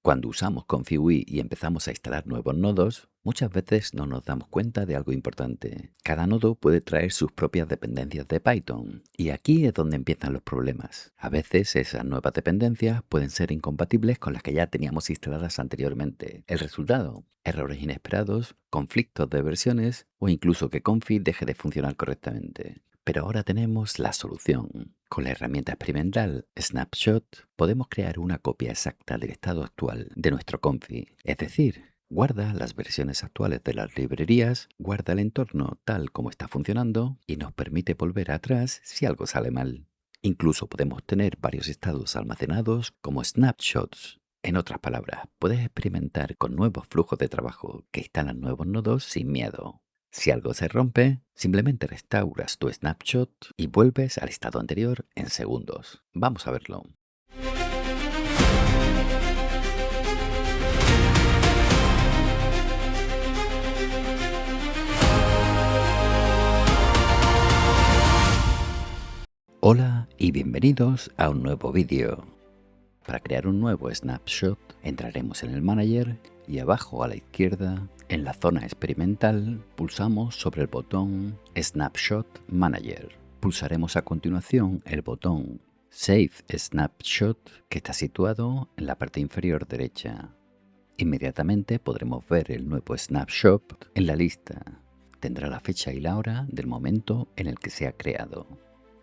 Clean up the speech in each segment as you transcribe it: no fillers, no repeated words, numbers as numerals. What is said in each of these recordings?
Cuando usamos Config.UI y empezamos a instalar nuevos nodos, muchas veces no nos damos cuenta de algo importante. Cada nodo puede traer sus propias dependencias de Python, y aquí es donde empiezan los problemas. A veces esas nuevas dependencias pueden ser incompatibles con las que ya teníamos instaladas anteriormente. El resultado: errores inesperados, conflictos de versiones o incluso que Config deje de funcionar correctamente. Pero ahora tenemos la solución. Con la herramienta experimental Snapshot podemos crear una copia exacta del estado actual de nuestro config. Es decir, guarda las versiones actuales de las librerías, guarda el entorno tal como está funcionando y nos permite volver atrás si algo sale mal. Incluso podemos tener varios estados almacenados como snapshots. En otras palabras, puedes experimentar con nuevos flujos de trabajo que instalan nuevos nodos sin miedo. Si algo se rompe, simplemente restauras tu snapshot y vuelves al estado anterior en segundos. Vamos a verlo. Hola y bienvenidos a un nuevo vídeo. Para crear un nuevo snapshot, entraremos en el Manager y abajo a la izquierda, en la zona experimental, pulsamos sobre el botón Snapshot Manager. Pulsaremos a continuación el botón Save Snapshot, que está situado en la parte inferior derecha. Inmediatamente podremos ver el nuevo snapshot en la lista. Tendrá la fecha y la hora del momento en el que se ha creado.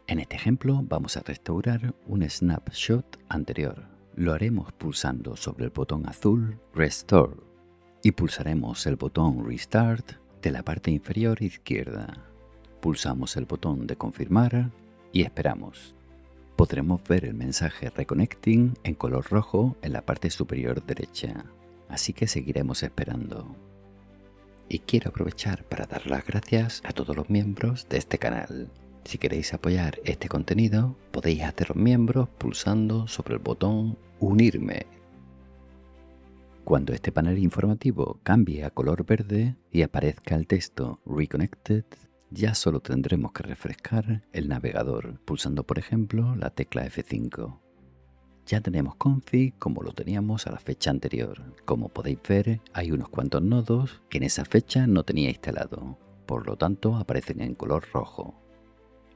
En este ejemplo vamos a restaurar un snapshot anterior. Lo haremos pulsando sobre el botón azul Restore y pulsaremos el botón Restart de la parte inferior izquierda. Pulsamos el botón de confirmar y esperamos. Podremos ver el mensaje Reconnecting en color rojo en la parte superior derecha, así que seguiremos esperando. Y quiero aprovechar para dar las gracias a todos los miembros de este canal. Si queréis apoyar este contenido, podéis haceros miembros pulsando sobre el botón Unirme. Cuando este panel informativo cambie a color verde y aparezca el texto Reconnected, ya solo tendremos que refrescar el navegador, pulsando por ejemplo la tecla F5. Ya tenemos config como lo teníamos a la fecha anterior. Como podéis ver, hay unos cuantos nodos que en esa fecha no tenía instalado, por lo tanto aparecen en color rojo.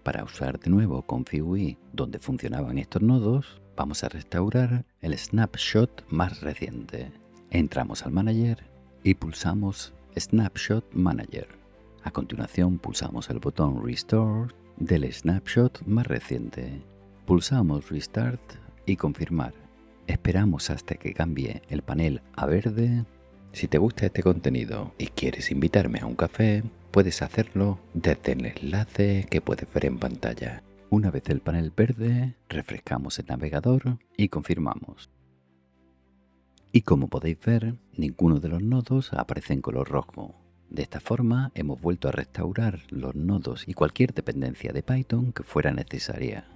Para usar de nuevo Config.UI donde funcionaban estos nodos, vamos a restaurar el snapshot más reciente. Entramos al Manager y pulsamos Snapshot Manager. A continuación pulsamos el botón Restore del snapshot más reciente. Pulsamos Restart y confirmar. Esperamos hasta que cambie el panel a verde. Si te gusta este contenido y quieres invitarme a un café, puedes hacerlo desde el enlace que puedes ver en pantalla. Una vez el panel verde, refrescamos el navegador y confirmamos. Y como podéis ver, ninguno de los nodos aparece en color rojo. De esta forma hemos vuelto a restaurar los nodos y cualquier dependencia de Python que fuera necesaria.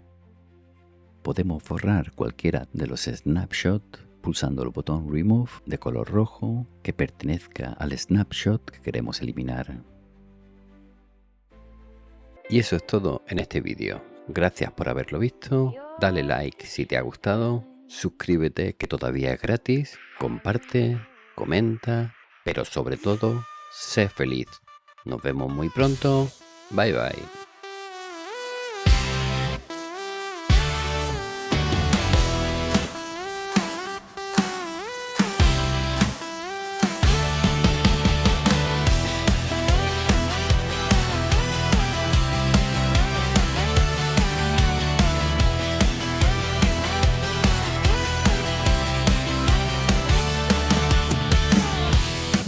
Podemos borrar cualquiera de los snapshots pulsando el botón Remove de color rojo que pertenezca al snapshot que queremos eliminar. Y eso es todo en este vídeo. Gracias por haberlo visto, dale like si te ha gustado, suscríbete que todavía es gratis, comparte, comenta, pero sobre todo, sé feliz. Nos vemos muy pronto, bye bye.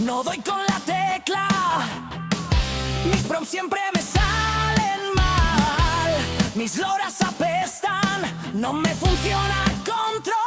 No doy con la tecla, mis prompts siempre me salen mal, mis loras apestan, no me funciona control.